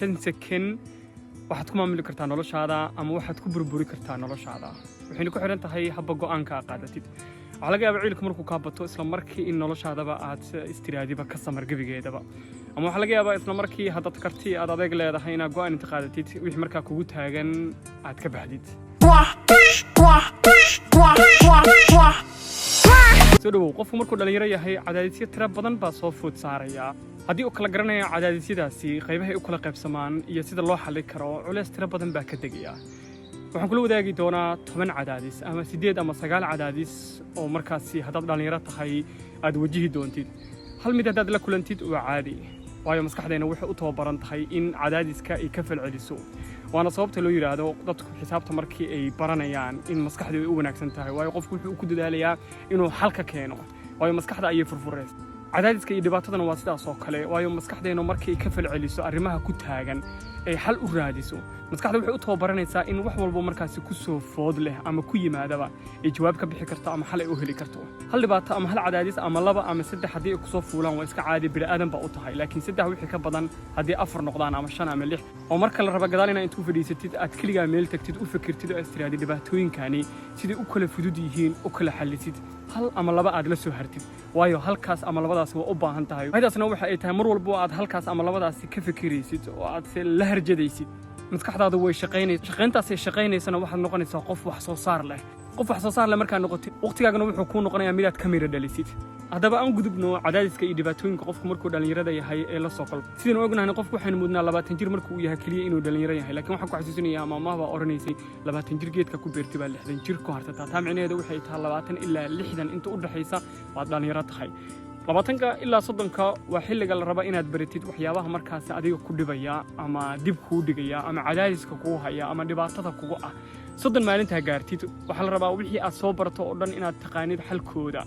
5 second waxaad ku maamuli kartaa noloshaada ama waxaad ku burburi kartaa noloshaada waxayna ku xiran tahay habba go'aanka qaadatid waxa laga yaabaa ciilku markuu ka bato isla markii in noloshaadaba aad istiraadiba ka samar gabigeedaba ama waxa laga yaabaa isla markii hadad karti aad adeeg leedahay inaad go'aan inta qaadatid wixii markaa kugu taagan aad ka baxdid soo dhawow qofku markuu dhalinyaro yahay cadaadisyo tira badan baa soo food saaraya haddii uu kala garanayo cadaadisyadaasi qaybaha ay u kala qaybsamaan iyo sida loo xalli karo culeys tira badan baa ka degaya waxaan kula wadaagi doonaa 10 cadaadis ama 8 ama 9 cadaadis oo markaasi haddaad dhalinyaro tahay aad wajihi doontid hal mid haddaad la kulantid waa caadi waayo maskaxdeena waxay u tababaran tahay in cadaadiska ay ka falceliso waana sababta loo yiraahdo dadku xisaabta markii ay baranayaan in maskaxdu ay u wanaagsan tahay waayo qofku wuxuu ku dadaalayaa inuu xal ka keeno waayo maskaxda ayay furfuraysaa cadaadiska iyo dhibaatadana waa sidaas oo kale waayo maskaxdeena markii ay ka falceliso arrimaha ku taagan ay xal u raadiso maskaxda waxay u tababaranaysaa in wax walba markaasi ku soo food leh ama ku yimaadaba ay jawaab ka bixi karto ama xal ay u heli karto hal dhibaato ama hal cadaadis ama 2 ama 3 haddii ay ku soo fuulaan waa iska caadi bini'aadan ba u tahay laakiin 3 wixii ka badan haddii 4 noqdaan ama 5 ama 6 oo marka la rabo gadaal inaad intuu fadhiisatid aad kaliya meel tagtid u fikirtid oo istiraadi dhibaatooyinkani sidii u kala fudud yihiin u kala xallisid hal ama 2 aad la soo hartid waayo halkaas ama 2daas waa u baahan tahay midaasna waxa ay tahay mar walba aad halkaas ama 2daas ka fikiraysid oo aad la harjadaysid maskaxdaadu way shaqaynaysana waxaad noqonaysaa qof wax soo saar leh markaa noqotid waqtigaagana wuxuu kuu noqonayaa midaad ka mira dhalisid haddaba aan gudubno cadaadiska iyo dhibaatooyinka qofku markuu dhalinyarada yahay ee la soo qalbo sidaan ognahay qofku waxaynu mudnaa 20 jir markuu yahay kaliya inuu dhalinyaro yahay laakiin waxaan ku xasuusinayaa maamaha baa oranaysay 20 jir geedka ku beertay baa 60 jir ku harsataa taa micnaheedu waxay tahay 20 ilaa 60 inta u dhaxaysa waad dhalinyaro tahay 20 ilaa 30 waa xilliga la raba inaad baratid waxyaabaha markaas adiga ku dhibaya ama dib kuu dhigaya ama cadaadiska kugu haya ama dhibaatada kugu ah 30 maalinta gaartid waxa la rabaa wixii aad soo barato oo dhan inaad taqaanid xalkooda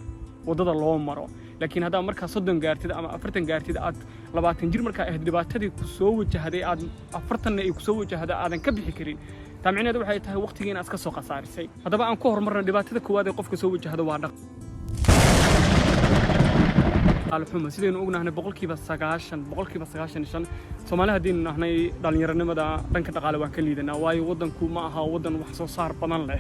wadada loo maro laakiin hadaa marka 30 gaartid ama 40 gaartid aad 20 jir marka ahayd dhibaatadii ku soo wajahday aad 40 ay ku soo wajahday aadan ka bixi karin taa micnaheedu waxay tahay waqtiga inaad iska soo qasaarisay haddaba aan ku horumarno dhibaatada koowaad ee qofka soo wajahdo waa dhaq alxuma sidaynu ognahay boqolkiiba 95 Soomaaliya hadii nahnay dhalinyaranimada dhanka dhaqaale waa ka liidana waayo wadanku ma aha wadan wax soo saar badan leh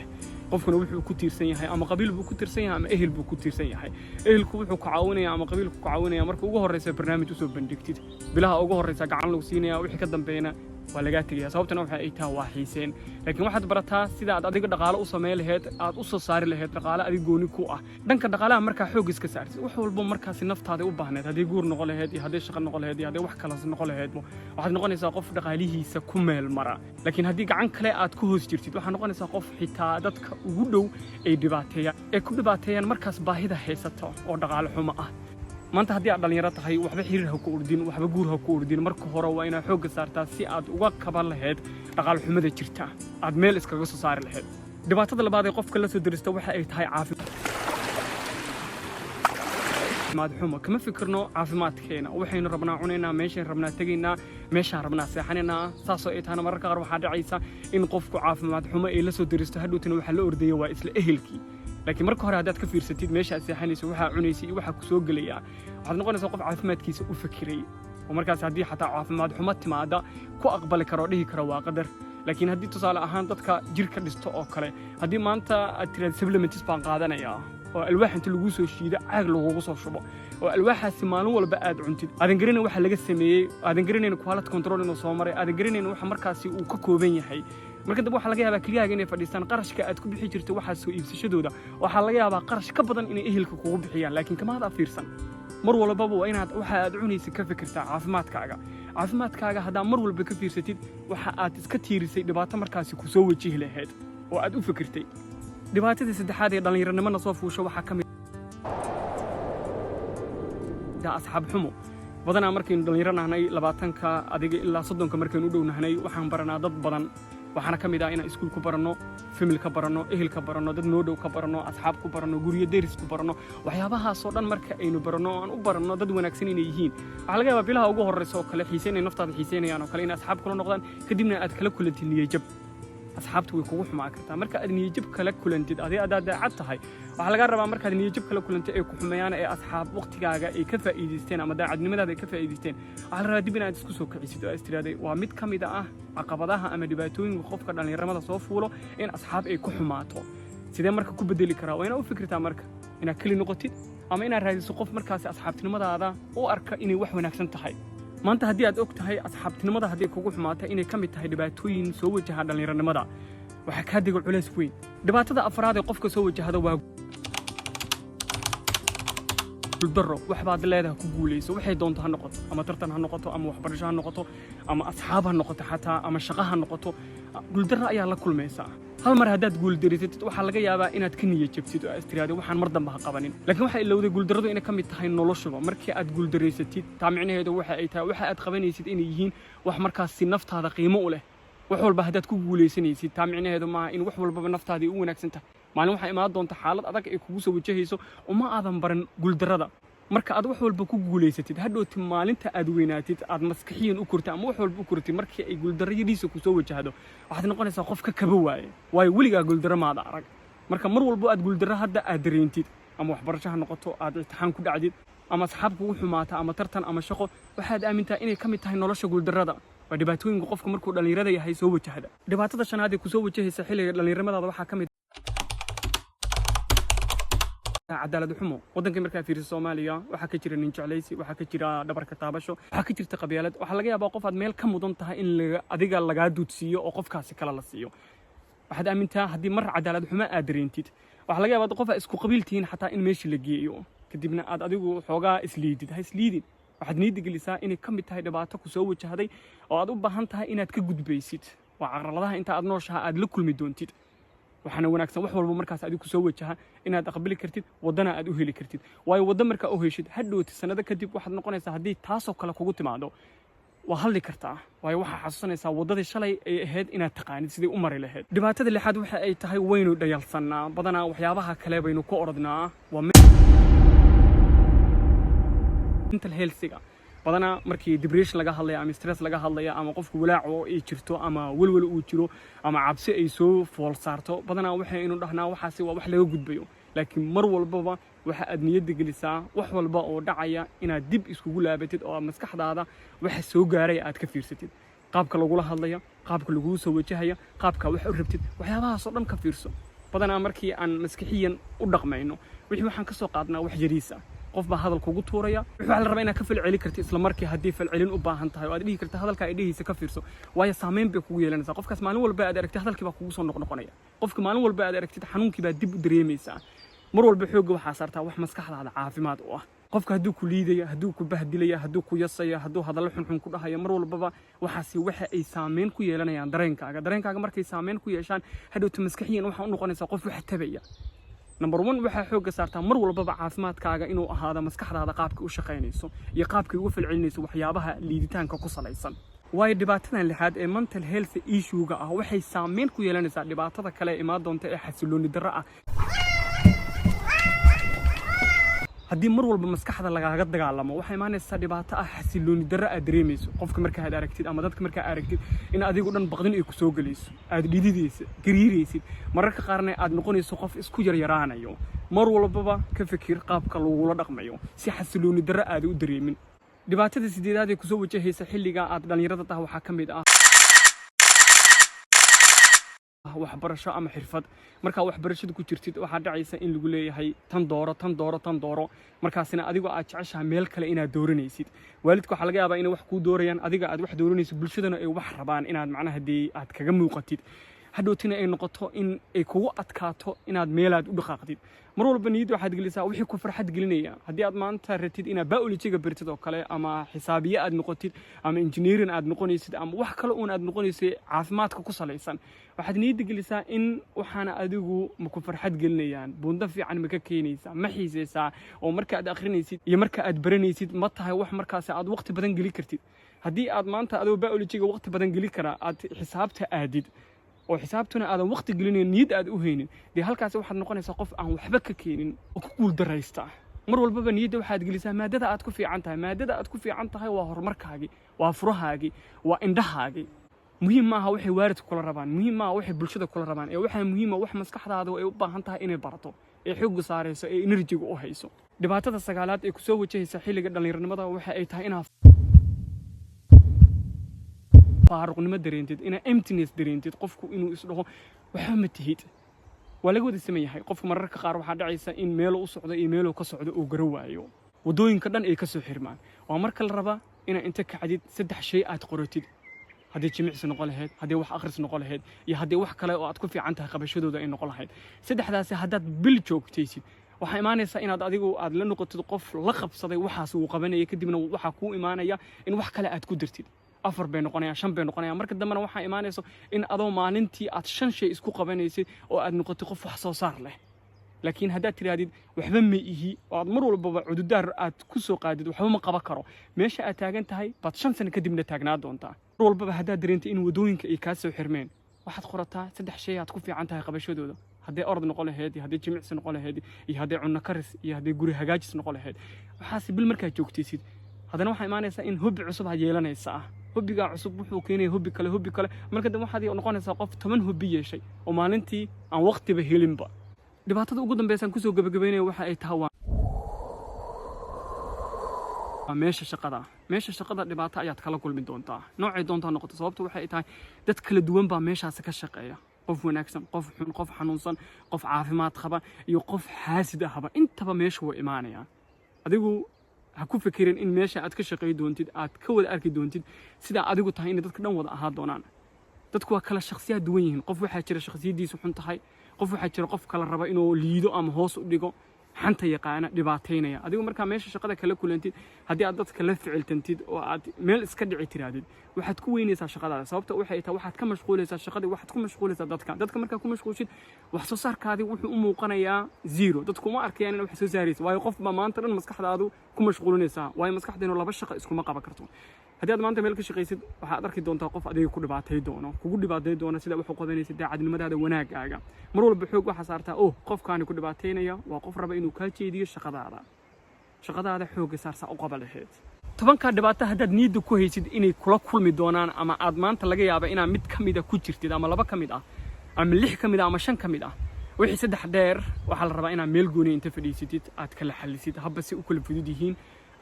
qofkuna wuxuu ku tiirsan yahay ama qabiil buu ku tiirsan yahay ama ehel buu ku tiirsan yahay ehelku wuxuu ku caawinayaa ama qabiilku ku caawinayaa marka ugu horeysa barnaamij u soo bandhigtid bilaha ugu horeysa gacan lagu siinayaa wixii ka dambeeyna waa laga tagayaa sababtana waxa ay tahay waa xiiseen laakiin waxaad barataa sida aad adiga dhaqaale u sameey lahayd aad u soo saari lahayd dhaqaale adiga gooni ku ah dhanka dhaqaalaha marka xoog iska saartid wax walba markaas naftaada u baahneed hadii guur noqon lahayd iyo hadii shaqo noqon lahayd iyo hadii wax kale noqon lahayd waxaad noqonaysaa qof dhaqaalihiisa ku meel mara laakiin hadii gacan kale aad ku hoos jirtid waxaad noqonaysaa qof xitaa dadka ugu dhow ay ku dhibaateeyaan markaas baahida haysato oo dhaqaale xumo ah maanta haddii aad dhalinyaro tahay waxba xiriir ha ku urdin waxba guur ha ku urdin marka hore waa inaad xoog saartaa si aad uga kaban lahayd dhaqaale xumada jirta aad meel iskaga soo saari lahayd dhibaatada labaad ee qofka la soo dirista waxa ay tahay caafimaad xumo kama fikirno caafimaadkeena waxaynu rabnaa cunaynaa meeshaan rabnaa tagaynaa meeshaan rabnaa seexanaynaa saasoo ay tahay mararka qaar waxaa dhacaysa in qofku caafimaad xumo ay la soo diristo hadhowtana waxa la ordaya waa isla ehelkii laakiin marka hore haddaad ka fiirsatid meesha aad seexanayso waxa cunaysa iyo waxa ku soo galaya waxaad noqonaysaa qof caafimaadkiisa u fikiray oo markaas haddii xataa caafimaad xumo timaada ku aqbali karo dhihi karo waa qadar laakiin haddii tusaale ahaan dadka jirka dhisto oo kale haddii maanta aad tiraad supplements baan qaadanayaa oo alwaax inta lagu soo shiido caag lagu soo shubo oo alwaaxaasi maalin walba aad cuntid aadan garanay waxa laga sameeyay aadan garanay quality control inuu soo maray aadan garanay waxa markaasi uu ka kooban yahay marka dib waxa laga yaabaa kaliya inay fadhiistaan qarashka aad ku bixi jirto waxa soo iibsashadooda waxa laga yaabaa qarash ka badan inay ehelka kugu bixiyaan laakiin kama hada fiirsan mar walba waa inaad waxa aad cunaysid ka fikirtaa caafimaadkaaga hadaa mar walba ka fiirsatid waxa aad iska tiirisay dhibaato markaasi ku soo wajihi lahayd oo aad u fikirtay dhibaatada saddexaad ee dhalinyaranimada soo fuusho waxa kamid asxaab xumo badanaa markaynu dhalinyaro nahnay 20ka adiga ilaa 30ka markaynu u dhownahnay waxaan baranaa dad badan waxaana ka mid ah inaan iskuul ku baranno family ka baranno ehel ka baranno dad noo dhow ka baranno asxaab ku baranno guriyo deris ku baranno waxyaabahaas oo dhan marka aynu baranno aan u baranno dad wanaagsan inay yihiin waxa laga yaabaa bilaha ugu horeysa oo kale xiiseynay naftaada xiiseynayaan oo kale in asxaab kula noqdaan kadibna aad kala kulantid niyad jab asxaabtu way kugu xumaan kartaa marka aad niyad-jab kala kulantid aad daacad tahay waxa laga rabaa marka aad niyad-jab kala kulantid ee ku xumeeyaan ee asxaab waqtigaaga ay ka faa'iideysteen ama daacadnimadaada ay ka faa'iideysteen waxa la rabaa dib inaad isku soo kicisid oo istiraade waa mid ka mid ah caqabadaha ama dhibaatooyinka qofka dhalinyarada soo fuulo in asxaab ay ku xumaato sidee marka ku bedeli karaa waa inaad u fikirtaa marka inaad kali noqotid ama inaad raadiso qof markaas asxaabtinimadaada u arka inay wax wanaagsan tahay maanta haddii aad og tahay asxaabtinimada haddii kugu xumaata inay ka mid tahay dhibaatooyin soo wajaha dhallinyaranimada waxaa kaa diga culays weyn dhibaatada afraad ee qofka soo wajahada waa guuldaro waxbaad leedahay ku guulayso waxay doonto ha noqoto ama tartan ha noqoto ama waxbarasho ha noqoto ama asxaab ha noqoto xataa ama shaqo ha noqoto guuldaro ayaa la kulmaysaa hal mar haddaad guuldareysatid waxaa laga yaabaa inaad ka niyad jabtid oo istiraade waxaan mar dambe ha qabanin laakiin waxaa ilowday guuldaradu inay ka mid tahay noloshuba markii aad guuldareysatid taa micnaheedu waxa ay tahay waxa aad qabanaysid inay yihiin wax markaas si naftaada qiimo u leh wax walba haddaad ku guulaysanaysid taa micnaheedu maaha in wax walbaba naftaadii u wanaagsan tahay maalin waxaa imaan doonta xaalad adag ay kugu soo wajahayso uma aadan baran guuldarada marka aad wax walba ku guulaysatid hadhowti maalinta aad weynaatid aad maskaxiyan u kortid ama wax walba u kortid markii ay guuldarradiisa ku soo wajahdo waxaad noqonaysaa qof ka kaba waayo weligaa guuldarro maada arag marka mar walba aad guuldarro hadda aad dareentid ama waxbarasho ha noqoto aad imtixaan ku dhacdid ama asxaab kugu xumaata ama tartan ama shaqo waxaad aamintaa inay ka mid tahay nolosha guuldarrada waa dhibaatooyinka qofka markuu dhallinyarada yahay soo wajahda dhibaatada shanaad ee ku soo wajahaysa xilliga dhallinyarnimadaada waxaa ka mid cadaalad xumo wadankii markaa fiiriso Soomaaliya waxa ka jira nin jeclaysi waxa ka jira dhabarka taabasho waxa ka jirta qabyaalad waxa laga yaabaa qof aad meel ka mudan tahay in adiga laga duudsiyo oo qofkaasi kala la siiyo waxaad aamintaa haddii mar cadaalad xumo aad dareentid waxa laga yaabaa qof isku qabiiltiin xataa in meeshii la geeyo kadibna aad adigu xoogaa isliidid waxaad niyad gelisaa inay ka mid tahay dhibaato ku soo wajahday oo aad u baahan tahay inaad ka gudbaysid waa caqabadaha inta aad nooshaha aad la kulmi doontid waxaana wanaagsan wax walba markaas adigu soo wajaha inaad aqbali kartid wadana aad u heli kartid waayo wada marka oo heshid hadhowti sanado kadib waxaad noqonaysaa haddii taasoo kale kugu timaado waa hadli kartaa waayo waxaa xasuusanaysaa wadadii shalay ay ahayd inaad taqaanid sidii u mari lahayd dhibaatada lixaad waxa ay tahay waynu dhayalsannaa badanaa waxyaabaha kale baynu ku orodnaa waa mental health-ga badanaa markii depression laga hadlayo ama stress laga hadlayo ama qofku walaaco ay jirto ama walwal uu jiro ama cabsi ay soo fool saarto badanaa waxaynu dhahnaa waxaasi waa wax laga gudbayo laakiin mar walbaba waxa aad niyad gelisaa wax walba oo dhacaya inaad dib iskugu laabatid oo maskaxdaada waxa soo gaaray aad ka fiirsatid qaabka lagu hadlayo qaabka lagu soo wajahaya qaabka wax u rabtid waxyaabahaas oo dhan ka fiirso badanaa markii aan maskaxiyan u dhaqmayno wixii waxaan ka soo qaadnaa wax jariis ah qof baa hadal kugu tuuraya waxa la rabaa inaad ka falcelin kartid isla markii haddii falcelin u baahan tahay oo aad dhihi kartid hadalka ay dhihiisa ka fiirso waayo saameyn bay kugu yeelanaysaa qofkaas maalin walba aad aragtid hadalkii baa kugu soo noqnoqonaya qofka maalin walba aad aragtid xanuunkii baa dib u dareemaysaa mar walba xoogga waxaa saartaa wax maskaxdaada caafimaad u ah qofka hadduu ku liidaya hadduu ku bahdilaya hadduu ku yasaya hadduu hadallo xunxun ku dhahaya mar walbaba waxaasi waxa ay saameyn ku yeelanayaan dareenkaaga markay saameyn ku yeeshaan hadhowta maskaxiyan waxaa u noqonaysaa qof wax tabaya number 1 waxa xoogga saartaa mar walbaba caafimaadkaaga inuu ahaado maskaxdaada qaabka u shaqeynayso iyo qaabka ugu falcelinayso waxyaabaha liiditaanka ku salaysan way dhibaatadan lixaad ee mental health issue-ga ah waxay saameyn ku yeelanaysaa dhibaatada kale ee imaan doonta ee xasilooni darro ah haddii mar walba maskaxda lagaaga dagaalamo waxay imaanaysaa dhibaato ah xasilooni darro aad dareemayso qofka marka aad aragtid ama dadka marka aad aragtid in adigu dhan baqdin ay ku soo galayso aad dhididaysid gariiraysid mararka qaarna aad noqonayso qof isku yaraanayo mar walbaba ka fikir qaabka lagula dhaqmayo si xasilooni darro aad u dareemin dhibaatada sideedaad ee ku soo wajahaysa xilliga aad dhalinyarada tahay waxaa ka mid ah waxbarasho ama xirfad marka waxbarashadu ku jirtid waxa dhacaysa in lagu leeyahay tan dooro markaasina adigu aad jeceshahay meel kale inaad dooranaysid waalidku waxa laga yaabaa inay wax ku doorayaan adiga aad wax dooranaysid bulshadana ay wax rabaan inaad macnaha hadii aad kaga muuqatid hadhowtina ay noqoto in ay kugu adkaato inaad meelaad u dhaqaaqdid mar walba niyad waxaad gelisaa wixii ku farxad gelinaya haddii aad maanta ratid inaad biology-ga bartid oo kale ama xisaabiye aad noqotid ama engineering aad noqonaysid ama wax kale oo aad noqonaysid caafimaadka ku salaysan waxaad niyad gelisaa in waxaana adigu ma ku farxad gelinayaan buunda fiican ma ka keenaysaa ma xiisaysaa oo marka aad akhrinaysid iyo marka aad baranaysid ma tahay wax markaas aad waqti badan geli kartid haddii aad maanta adoo biology-ga waqti badan geli kara aad xisaabta aadid oo xisaabtuna aadan waqti gelinayn niyad aad u haynin de halkaas waxaad noqonaysaa qof aan waxba ka keenin oo ku guul daraysta mar walbaba niyadda waxaad gelisaa maadada aad ku fiican tahay waa horumarkaagi waa furahaagi waa indhahaagi muhiim ma aha waxay waalidku kula rabaan muhiim ma aha waxay bulshada kula rabaan ee waxa muhiim ah wax maskaxdaada ay u baahan tahay inay barato ee xoog saarayso ee energy-ga u hayso dhibaatada sagaalaad ee ku soo wajahaysa xilliga dhalinyaranimada waxa ay tahay inaad faaruqnimo dareentid ina emptiness dareentid qofku inuu is dhaho waxa ma tihid waa laga wada sameeyahay qofku mararka qaar waxa dhacaysa in meel uu socdo iyo meel uu ka socdo uu garo waayo wadooyinka dhan ay ka soo xirmaan waa marka la raba ina inta ka cadid saddex shay aad qoratid haddii jimicsi noqon lahayd haddii wax akhris noqon lahayd iyo haddii wax kale oo aad ku fiican tahay qabashadooda ay noqon lahayd saddexdaasi haddaad bil joogtaysid waxaa imaanaysa inaad adigu aad la noqotid qof la qabsaday waxaas uu qabanaya kadibna waxaa kuu imaanaya in wax kale aad ku dirtid 4 bay noqonayaan 5 bay noqonayaan marka dambena waxaa imaanayso in adoo maalintii aad 5 shay isku qabanaysid oo aad noqotid qof wax soo saar leh laakiin haddaad tiraadid waxba ma ihi oo aad mar walba cududaar aad ku soo qaadid waxba ma qaban karo meesha aad taagan tahay baad 5 sano kadibna taagnaa doontaa mar walba haddaad dareentay in wadooyinka ay ka soo xirmeen waxaad qorataa 3 shay aad ku fiican tahay qabashadooda haddii orod noqon lahayd haddii jimicsi noqon lahayd iyo haddii cunno karis iyo haddii guri hagaajis noqon lahayd waxaas bil markaa joogtaysid haddana waxaa imaanaysa in hobbi cusub aad yeelanaysaa hobbiga cusub wuxuu keenayaa hobbi kale marka dib waxaad noqonaysaa qof 10 hobbi yeeshay oo maalintii aan waqtiba helinba dhibaatada ugu dambaysan ku soo gabagabeynaya waxa ay tahay meesha shaqada dhibaato ayaad kala kulmi doontaa noocay doontaa noqoto sababtu waxay tahay dad kala duwan baa meeshaas ka shaqeeya qof wanaagsan qof xun qof xanuunsan qof caafimaad qaba iyo qof xaasid ah intaba meesha way imaanayaan adigu ha ku fikirin in meesha aad ka shaqeey doontid aad ka wada arki doontid sida adigu tahay in dadka dhan wada ahaa doonaan dadku waa kala shakhsiyaad duwan yihiin qof waxa jira shakhsiyadiisu xun tahay qof waxa jira qof kala raba inuu liido ama hoos u dhigo xanta yaqaana dhibaateynaya adigu marka meesha shaqada kala kulantid haddii aad dadka la ficiltantid oo aad meel iska dhici tiraadid waxaad ku weynaysaa shaqadaada sababta waxay tahay waxaad ka mashquulaysaa shaqadii waxaad ku mashquulaysaa dadka markaa ku mashquulshid wax soo saarkaadii wuxuu u muuqanayaa zero dadku ma arkayaan in wax soo saaraysa waayo qof ba maanta dhan maskaxdaadu ku mashquulinaysaa waayo maskaxdeenu laba shaqo iskuma qaban karto haddii aad maanta meel ka shaqaysid waxaad arki doontaa qof adiga ku dhibaatay doono sida wax u qabanaysid daacadnimadaada wanaagaaga mar walba xoog waxa saartaa qofkaani ku dhibaateynaya waa qof raba inuu ka jeediyo shaqadaada xoog saarsa u qaba lahayd 10ka dhibaato haddaad niyadda ku haysid inay kula kulmi doonaan ama aad maanta laga yaabo inaad mid kamid ah ku jirtid ama 2 kamid ah ama 6 kamid ah ama 5 kamid ah wixii 3 dheer waxa la rabaa inaad meel gooni inta fadhiisatid aad kala xalisid habba si u kala fudud yihiin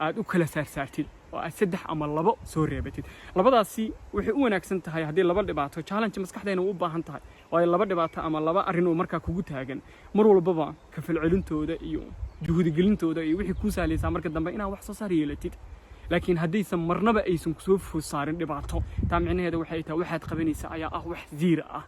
aad u kala saartid oo aad 3 ama 2 soo reebatid labadaasi waxay u wanaagsan tahay haddii 2 dhibaato challenge maskaxdeena u baahan tahay oo 2 dhibaato ama 2 arrin oo markaa kugu taagan mar walbaba ka falcelintooda iyo juhdi gelintooda iyo wixii ku saalaysa marka dambe inaad wax soo saar yeelatid laakiin haddaysan marnaba aysan ku soo fusaarin dhibaato taa micnaheedu waxay tahay waxaad qabanaysaa ayaa ah wax ziir ah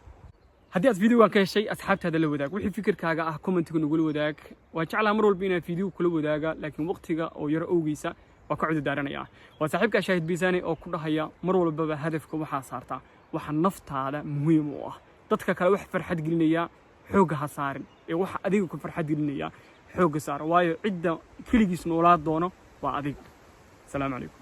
haddii aad fiidiyowgan ka heshay asxaabtaada la wadaag wixii fikirkaaga ah commentiga nagula wadaag waa jeclaa mar walba inaan fiidiyow kula wadaaga laakiin waqtiga oo yar awgiisa waa ka cudur daaranayaa waa saaxiibka Shaahid Biisaani oo ku dhahaya mar walba hadafka waxa saartaa waxa naftaada muhiim u ah dadka kale wax farxad gelinaya xoog ha saarin ee waxa adiga ku farxad gelinaya xoog saar waayo cidda kaligiis noolaa doono waa adiga السلام عليكم